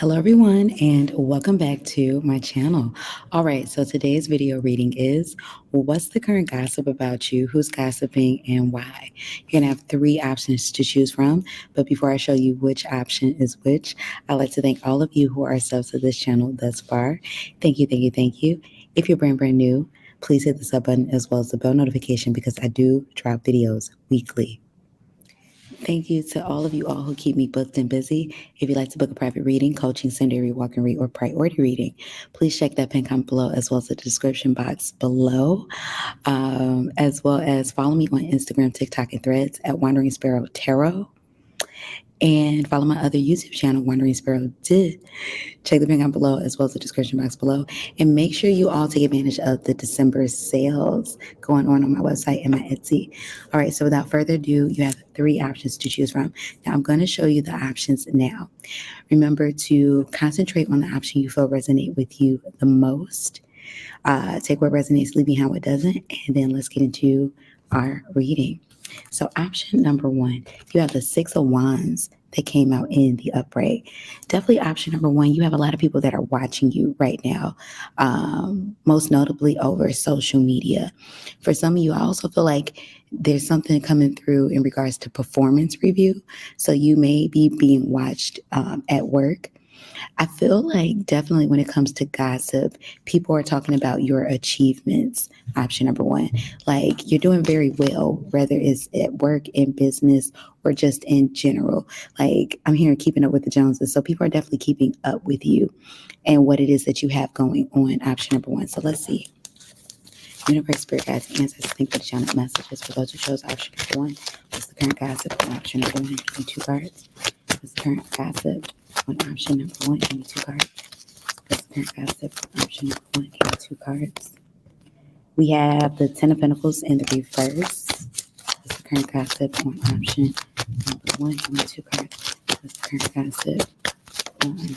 Hello, everyone, and welcome back to my channel. All right, so today's video reading is what's the current gossip about you, who's gossiping, and why? You're gonna have three options to choose from, but before I show you which option is which, I'd like to thank all of you who are subs to this channel thus far. Thank you, thank you, thank you. If you're brand new, please hit the sub button as well as the bell notification because I do drop videos weekly. Thank you to all of you all who keep me booked and busy. If you'd like to book a private reading, coaching, secondary walk and read, or priority reading, please check that pin comment below as well as the description box below, as well as follow me on Instagram, TikTok, and Threads at Wandering Sparrow Tarot. And follow my other YouTube channel, Wandering Sparrow Did. Check the link down below as well as the description box below. And make sure you all take advantage of the December sales going on my website and my Etsy. All right, so without further ado, you have three options to choose from. Now, I'm going to show you the options now. Remember to concentrate on the option you feel resonate with you the most. Take what resonates, leave behind what doesn't, and then let's get into our reading. So option number one, you have the Six of Wands that came out in the upright. Definitely option number one, you have a lot of people that are watching you right now, most notably over social media. For some of you, I also feel like there's something coming through in regards to performance review. So you may be being watched at work. I feel like definitely when it comes to gossip, people are talking about your achievements. Option number one, like you're doing very well, whether it's at work, in business, or just in general. Like I'm hearing keeping up with the Joneses. So people are definitely keeping up with you and what it is that you have going on. Option number one. So let's see. Universe, Spirit, Guides, Ancestors, think for the channel messages for those who chose option number one. What's the current gossip on option number one? Give me two cards. What's the current gossip on option number one? Give me two cards. What's the current gossip on option number one? Give me two cards. We have the Ten of Pentacles in the reverse. What's the current gossip on option number one? Give me two cards. What's the current gossip on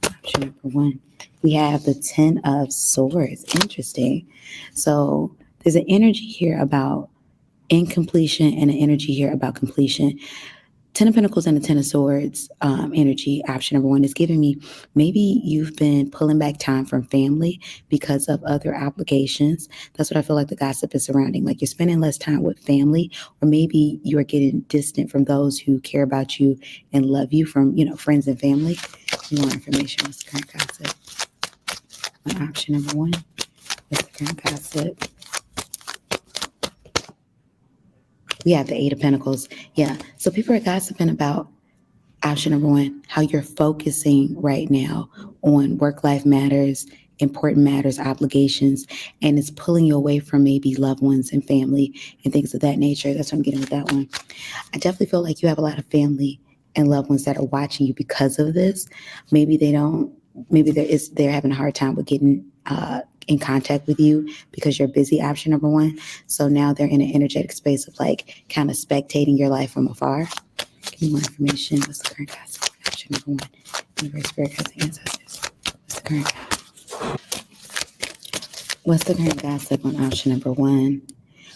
option number one? We have the Ten of Swords. Interesting. So there's an energy here about incompletion and an energy here about completion. Ten of Pentacles and the Ten of Swords energy, option number one, is giving me maybe you've been pulling back time from family because of other obligations. That's what I feel like the gossip is surrounding. Like you're spending less time with family, or maybe you are getting distant from those who care about you and love you from, friends and family. More information. What's the current gossip on option number one? What's the current gossip? We have the Eight of Pentacles. Yeah. So people are gossiping about option number one, how you're focusing right now on work-life matters, important matters, obligations, and it's pulling you away from maybe loved ones and family and things of that nature. That's what I'm getting with that one. I definitely feel like you have a lot of family and loved ones that are watching you because of this. Maybe they don't, maybe they're having a hard time with getting in contact with you because you're busy, option number one. So now they're in an energetic space of like kind of spectating your life from afar. Give me more information. What's the current gossip? Option number one. Universe, Spirit, Guides, Ancestors. What's the current gossip? What's the current gossip on option number one?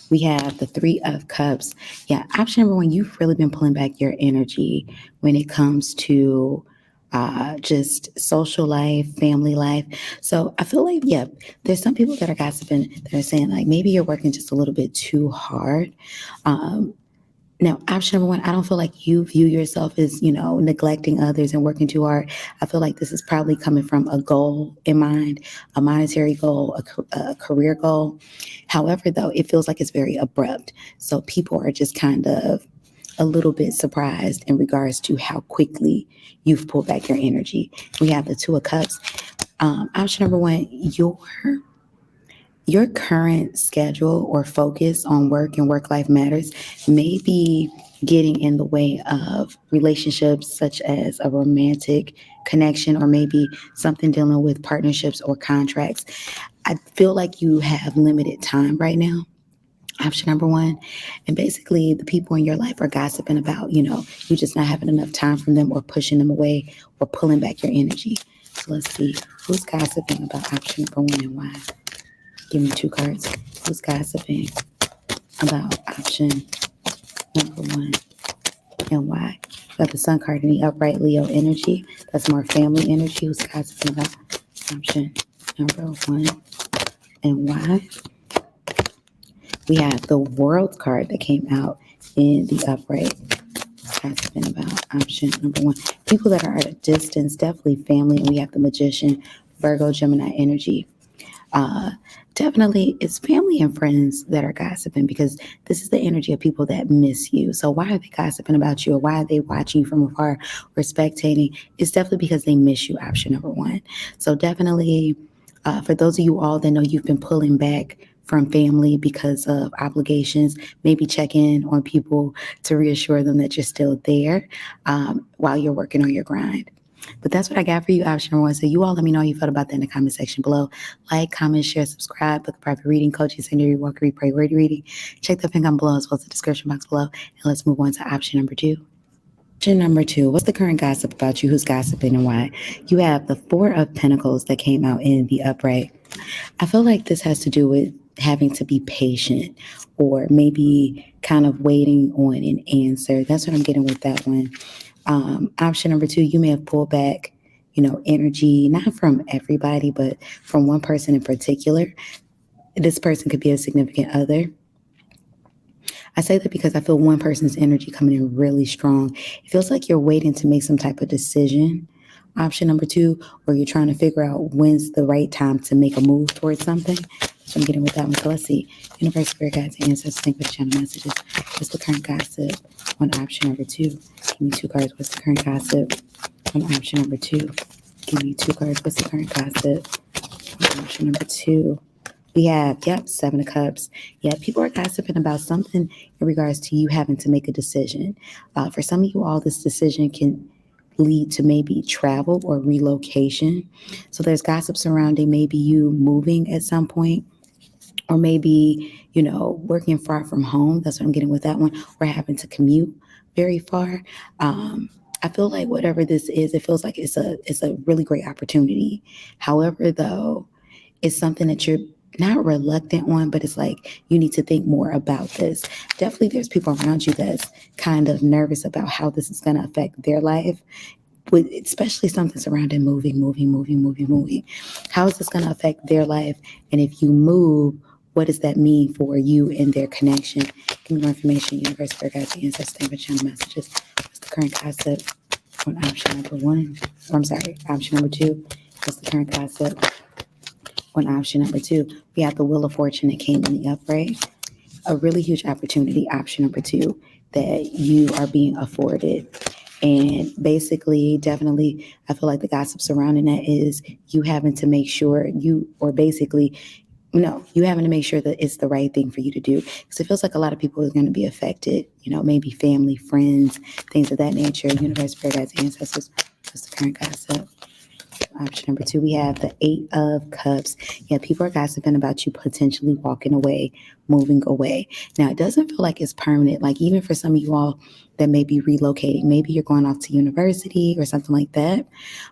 We have the Three of Cups. Yeah, option number one, you've really been pulling back your energy when it comes to just social life, family life. So I feel like, yeah, there's some people that are gossiping that are saying like maybe you're working just a little bit too hard. Now, option number one, I don't feel like you view yourself as, neglecting others and working too hard. I feel like this is probably coming from a goal in mind, a monetary goal, a career goal. However, though, it feels like it's very abrupt. So people are just kind of a little bit surprised in regards to how quickly you've pulled back your energy. We have the Two of Cups. Option number one, your current schedule or focus on work and work-life matters may be getting in the way of relationships such as a romantic connection or maybe something dealing with partnerships or contracts. I feel like you have limited time right now. Option number one. And basically the people in your life are gossiping about, you just not having enough time from them or pushing them away or pulling back your energy. So let's see who's gossiping about option number one and why. Give me two cards. Who's gossiping about option number one and why? We got the Sun card in the upright, Leo energy. That's more family energy. Who's gossiping about? Option number one. And why? We have the World card that came out in the upright. Gossiping about option number one. People that are at a distance, definitely family. And we have the Magician, Virgo, Gemini energy. Uh, Definitely it's family and friends that are gossiping because this is the energy of people that miss you. So why are they gossiping about you, or why are they watching you from afar or spectating? It's definitely because they miss you, option number one. So definitely, for those of you all that know you've been pulling back from family because of obligations, maybe check in on people to reassure them that you're still there while you're working on your grind. But that's what I got for you, option number one. So you all let me know how you felt about that in the comment section below. Like, comment, share, subscribe, book a private reading, coaching, secondary walk, read, pray, word reading. Check the pin comment below as well as the description box below. And let's move on to option number two. Option number two, what's the current gossip about you? Who's gossiping and why? You have the Four of Pentacles that came out in the upright. I feel like this has to do with having to be patient or maybe kind of waiting on an answer. That's what I'm getting with that one. Option number two, you may have pulled back, energy, not from everybody, but from one person in particular. This person could be a significant other. I say that because I feel one person's energy coming in really strong. It feels like you're waiting to make some type of decision. Option number two, or you're trying to figure out when's the right time to make a move towards something. So I'm getting with that one. So let's see. Universe, spirit guides, and ancestors, think with channel messages. What's the current gossip on option number two? Give me two cards. What's the current gossip on option number two? Give me two cards. What's the current gossip on option number two? We have, Seven of Cups. Yeah, people are gossiping about something in regards to you having to make a decision. For some of you all, this decision can lead to maybe travel or relocation. So there's gossip surrounding maybe you moving at some point, or maybe, working far from home. That's what I'm getting with that one, or having to commute very far. I feel like whatever this is, it feels like it's a really great opportunity. However, though, it's something that you're not reluctant on, but it's like you need to think more about this. Definitely there's people around you that's kind of nervous about how this is going to affect their life, with especially something surrounding moving. How is this going to affect their life? And if you move, what does that mean for you and their connection? Give me more information. Universe, spirit guides, ancestors, thank you for channel messages. What's the current gossip on option number one? Or I'm sorry, option number two. What's the current gossip on option number two? We have the Wheel of Fortune that came in the upright. A really huge opportunity, option number two, that you are being afforded. And basically, definitely, I feel like the gossip surrounding that is you having to make sure you having to make sure that it's the right thing for you to do. Because it feels like a lot of people are going to be affected, maybe family, friends, things of that nature. Universe, spirit guides, ancestors. What's the current gossip? Option number two, we have the Eight of Cups. Yeah, people are gossiping about you potentially walking away, moving away. Now, it doesn't feel like it's permanent. Like even for some of you all that may be relocating, maybe you're going off to university or something like that.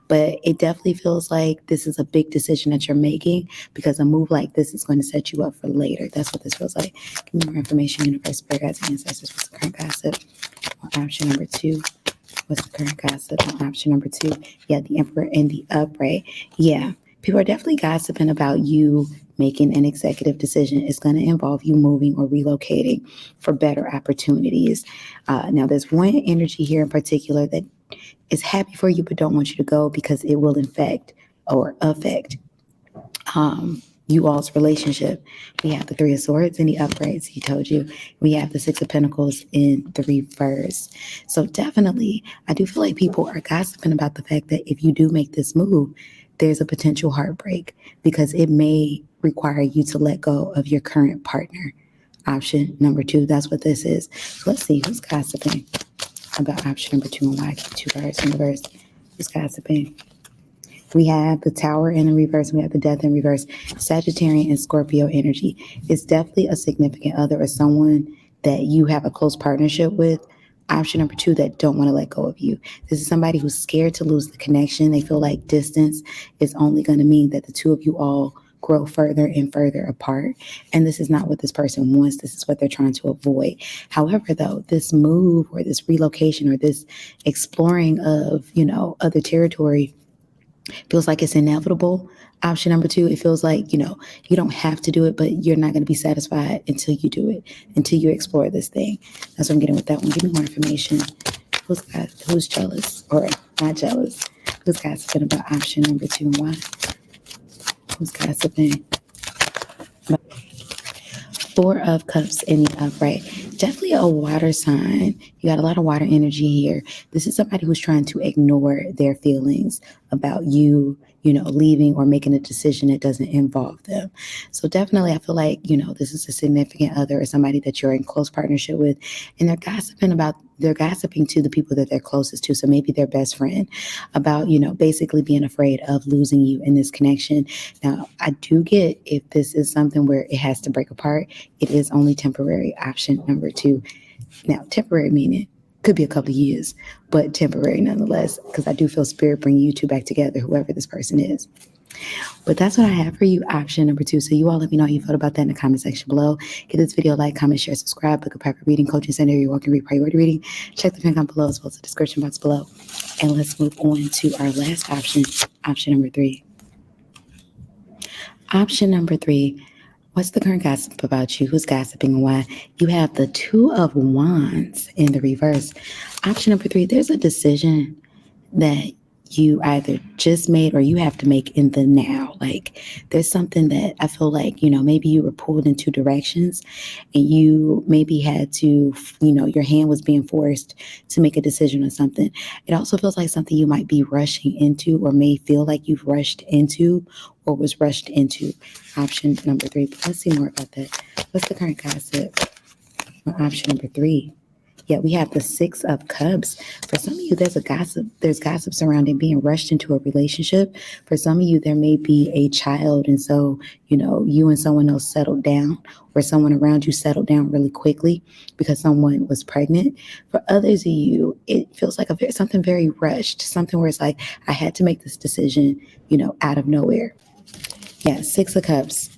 But it definitely feels like this is a big decision that you're making, because a move like this is going to set you up for later. That's what this feels like. Give me more information. Universe, spirit guides, ancestors. What's the current gossip on option number two? What's the current gossip on option number two? Yeah, the Emperor in the upright. Yeah, people are definitely gossiping about you making an executive decision. It's going to involve you moving or relocating for better opportunities. Now, there's one energy here in particular that is happy for you but don't want you to go, because it will affect you all's relationship. We have the Three of Swords in the uprights, he told you. We have the Six of Pentacles in the reverse. So definitely, I do feel like people are gossiping about the fact that if you do make this move, there's a potential heartbreak, because it may require you to let go of your current partner. Option number two, that's what this is. So let's see who's gossiping about option number two and why I keep two cards in reverse. Who's gossiping? We have the Tower in the reverse. We have the Death in reverse. Sagittarian and Scorpio energy. It's definitely a significant other or someone that you have a close partnership with. Option number two, that don't want to let go of you. This is somebody who's scared to lose the connection. They feel like distance is only going to mean that the two of you all grow further and further apart. And this is not what this person wants. This is what they're trying to avoid. However, though, this move or this relocation or this exploring of, other territory feels like it's inevitable. Option number two, it feels like, you don't have to do it, but you're not going to be satisfied until you do it, until you explore this thing. That's what I'm getting with that one. Give me more information. Who's jealous or not jealous? Who's gossiping about option number two and why? Who's gossiping? Four of Cups in the upright. Definitely a water sign. You got a lot of water energy here. This is somebody who's trying to ignore their feelings about you, leaving or making a decision that doesn't involve them. So definitely I feel like, this is a significant other or somebody that you're in close partnership with, and they're gossiping to the people that they're closest to. So maybe their best friend about, basically being afraid of losing you in this connection. Now, I do get if this is something where it has to break apart, it is only temporary. Option number two. Now, temporary meaning could be a couple of years, but temporary nonetheless, because I do feel spirit bringing you two back together, whoever this person is. But that's what I have for you, option number two. So you all let me know how you felt about that in the comment section below. Give this video a like, comment, share, subscribe. Book a private reading, coaching center, your walking read priority reading. Check the link below as well as the description box below. And let's move on to our last option, option number three. Option number three. What's the current gossip about you? Who's gossiping and why? You have the Two of Wands in the reverse. Option number three, there's a decision that you either just made or you have to make in the now. Like there's something that I feel like, maybe you were pulled in two directions and you maybe had to, your hand was being forced to make a decision on something. It also feels like something you might be rushing into or may feel like you've rushed into or was rushed into. Option number three. But let's see more about that. What's the current gossip on option number three? Yeah, we have the Six of Cups. For some of you, there's gossip surrounding being rushed into a relationship. For some of you, there may be a child, and so, you and someone else settled down, or someone around you settled down really quickly because someone was pregnant. For others of you, it feels like something very rushed, something where it's like, I had to make this decision, out of nowhere. Yeah, Six of Cups.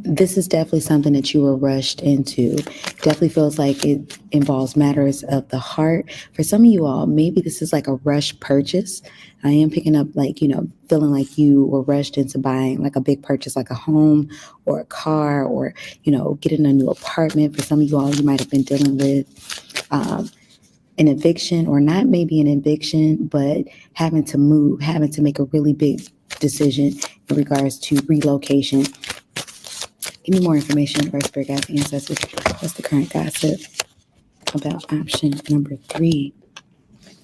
This is definitely something that you were rushed into. Definitely feels like it involves matters of the heart. For some of you all, maybe this is like a rush purchase. I am picking up feeling like you were rushed into buying like a big purchase, like a home or a car or, getting a new apartment. For some of you all, you might have been dealing with an eviction or not maybe an eviction, but having to move, having to make a really big decision in regards to relocation. Give me more information, Universe, Spirit, Guides, Ancestors. What's the current gossip about option number three?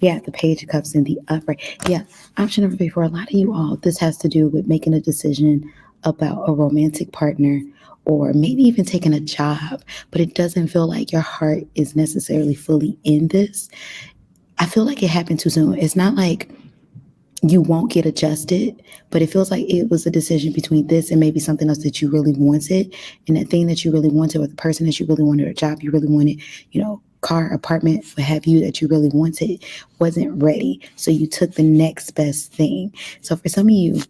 Yeah, the Page of Cups in the upright. Yeah, option number three. For a lot of you all, this has to do with making a decision about a romantic partner or maybe even taking a job, but it doesn't feel like your heart is necessarily fully in this. I feel like it happened too soon. It's not like you won't get adjusted, but it feels like it was a decision between this and maybe something else that you really wanted. And that thing that you really wanted, or the person that you really wanted, a job you really wanted, car, apartment, what have you, that you really wanted, wasn't ready. So you took the next best thing. So for some of you,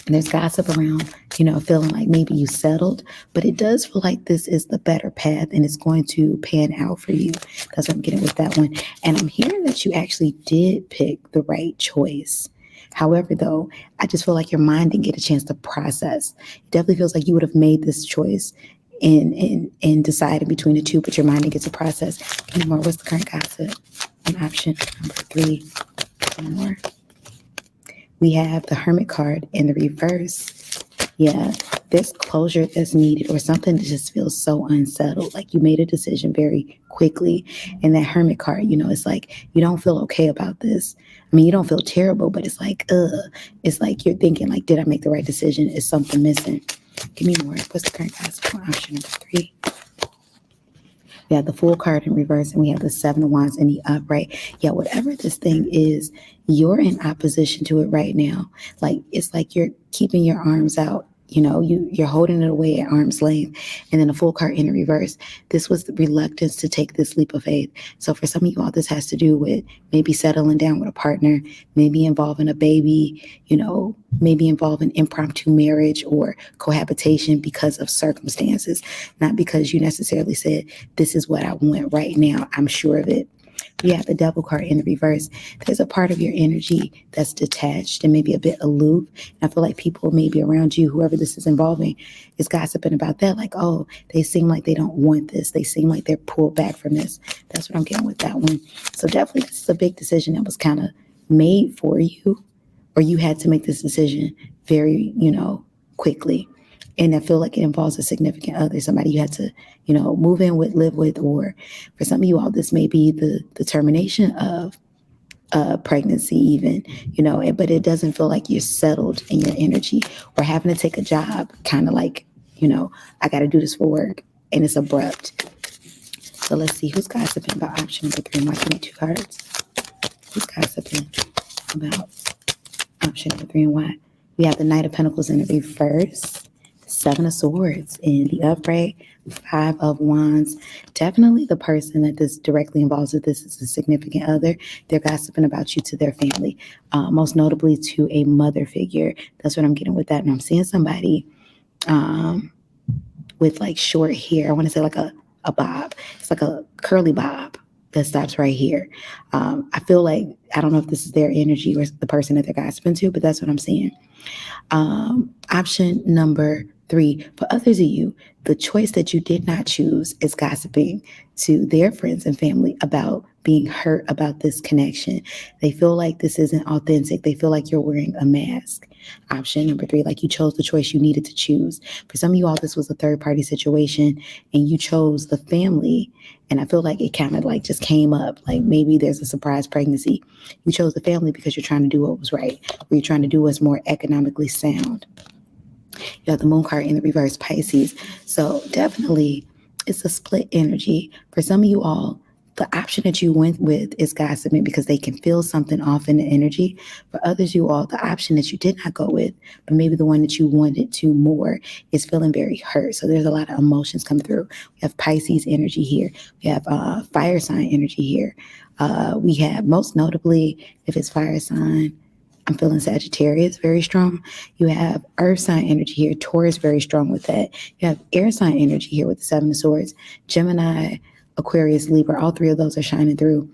there's gossip around, feeling like maybe you settled, but it does feel like this is the better path and it's going to pan out for you. That's what I'm getting with that one. And I'm hearing that you actually did pick the right choice. However, though, I just feel like your mind didn't get a chance to process. It definitely feels like you would have made this choice and decided between the two, but your mind didn't get to process anymore. What's the current gossip on option number three? One more. We have the Hermit card in the reverse. Yeah, there's closure that's needed or something that just feels so unsettled. Like you made a decision very quickly. And that Hermit card, it's like you don't feel okay about this. I mean, you don't feel terrible, but it's like, it's like you're thinking like, did I make the right decision? Is something missing? Give me more. What's the current gossip on option number three? We have the Fool card in reverse and we have the Seven of Wands in the upright. Yeah, whatever this thing is, you're in opposition to it right now. Like, it's like you're keeping your arms out you're holding it away at arm's length. And then a full card in the reverse. This was the reluctance to take this leap of faith. So for some of you all, this has to do with maybe settling down with a partner, maybe involving a baby, maybe involving impromptu marriage or cohabitation because of circumstances, not because you necessarily said, this is what I want right now, I'm sure of it. We have the devil card in the reverse. There's a part of your energy that's detached and maybe a bit aloof. And I feel like people maybe around you, whoever this is involving, is gossiping about that. Like, oh, they seem like they don't want this. They seem like they're pulled back from this. That's what I'm getting with that one. So definitely this is a big decision that was kind of made for you, or you had to make this decision very, quickly. And I feel like it involves a significant other, somebody you had to, move in with, live with, or for some of you all, this may be the termination of pregnancy even, but it doesn't feel like you're settled in your energy, or having to take a job, kind of like, I got to do this for work, and it's abrupt. So let's see who's gossiping about option number 3. I'm watching 2 cards. Who's gossiping about option number 3 and why? We have the Knight of Pentacles in the reverse, 7 of Swords in the upright, 5 of Wands. Definitely the person that this directly involves with this is a significant other. They're gossiping about you to their family, most notably to a mother figure. That's what I'm getting with that. And I'm seeing somebody with like short hair. I want to say like a bob. It's like a curly bob that stops right here. I feel like, I don't know if this is their energy or the person that they're gossiping to, but that's what I'm seeing. Option number 3, for others of you, the choice that you did not choose is gossiping to their friends and family about being hurt about this connection. They feel like this isn't authentic. They feel like you're wearing a mask. Option number 3, like you chose the choice you needed to choose. For some of you all, this was a third party situation and you chose the family. And I feel like it kind of like just came up, like maybe there's a surprise pregnancy. You chose the family because you're trying to do what was right, or you're trying to do what's more economically sound. You have the Moon card in the reverse, Pisces. So definitely it's a split energy. For some of you all, the option that you went with is gossiping because they can feel something off in the energy. For others, you all, the option that you did not go with, but maybe the one that you wanted to more, is feeling very hurt. So there's a lot of emotions coming through. We have Pisces energy here. We have fire sign energy here. We have, most notably, if it's fire sign, I'm feeling Sagittarius very strong. You have earth sign energy here. Taurus very strong with that. You have air sign energy here with the 7 of Swords. Gemini, Aquarius, Libra, all 3 of those are shining through.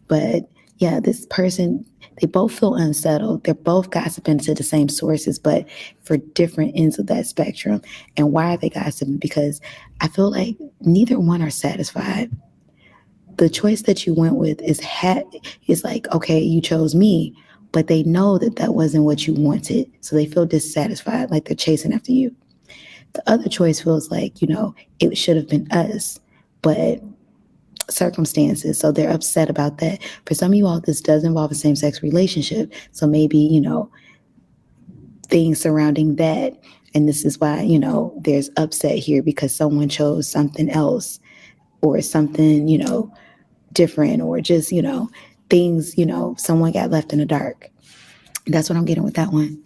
But yeah, this person, they both feel unsettled. They're both gossiping to the same sources, but for different ends of that spectrum. And why are they gossiping? Because I feel like neither one are satisfied. The choice that you went with is like, okay, you chose me, but they know that that wasn't what you wanted. So they feel dissatisfied, like they're chasing after you. The other choice feels like, it should have been us, but circumstances. So they're upset about that. For some of you all, this does involve a same-sex relationship. So maybe, things surrounding that. And this is why, there's upset here because someone chose something else or something, different, or just, things, someone got left in the dark. That's what I'm getting with that one.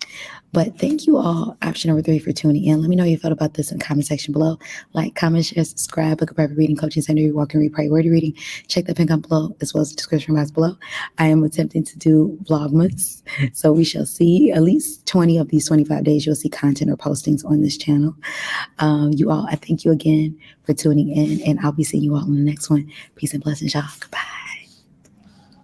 But thank you all, option number 3, for tuning in. Let me know how you felt about this in the comment section below. Like, comment, share, subscribe, book a private reading, coaching center, walk and read priority reading. Check the pin down below as well as the description box below. I am attempting to do Vlogmas, so we shall see at least 20 of these 25 days. You'll see content or postings on this channel. You all, I thank you again for tuning in, and I'll be seeing you all in the next one. Peace and blessings, y'all. Goodbye.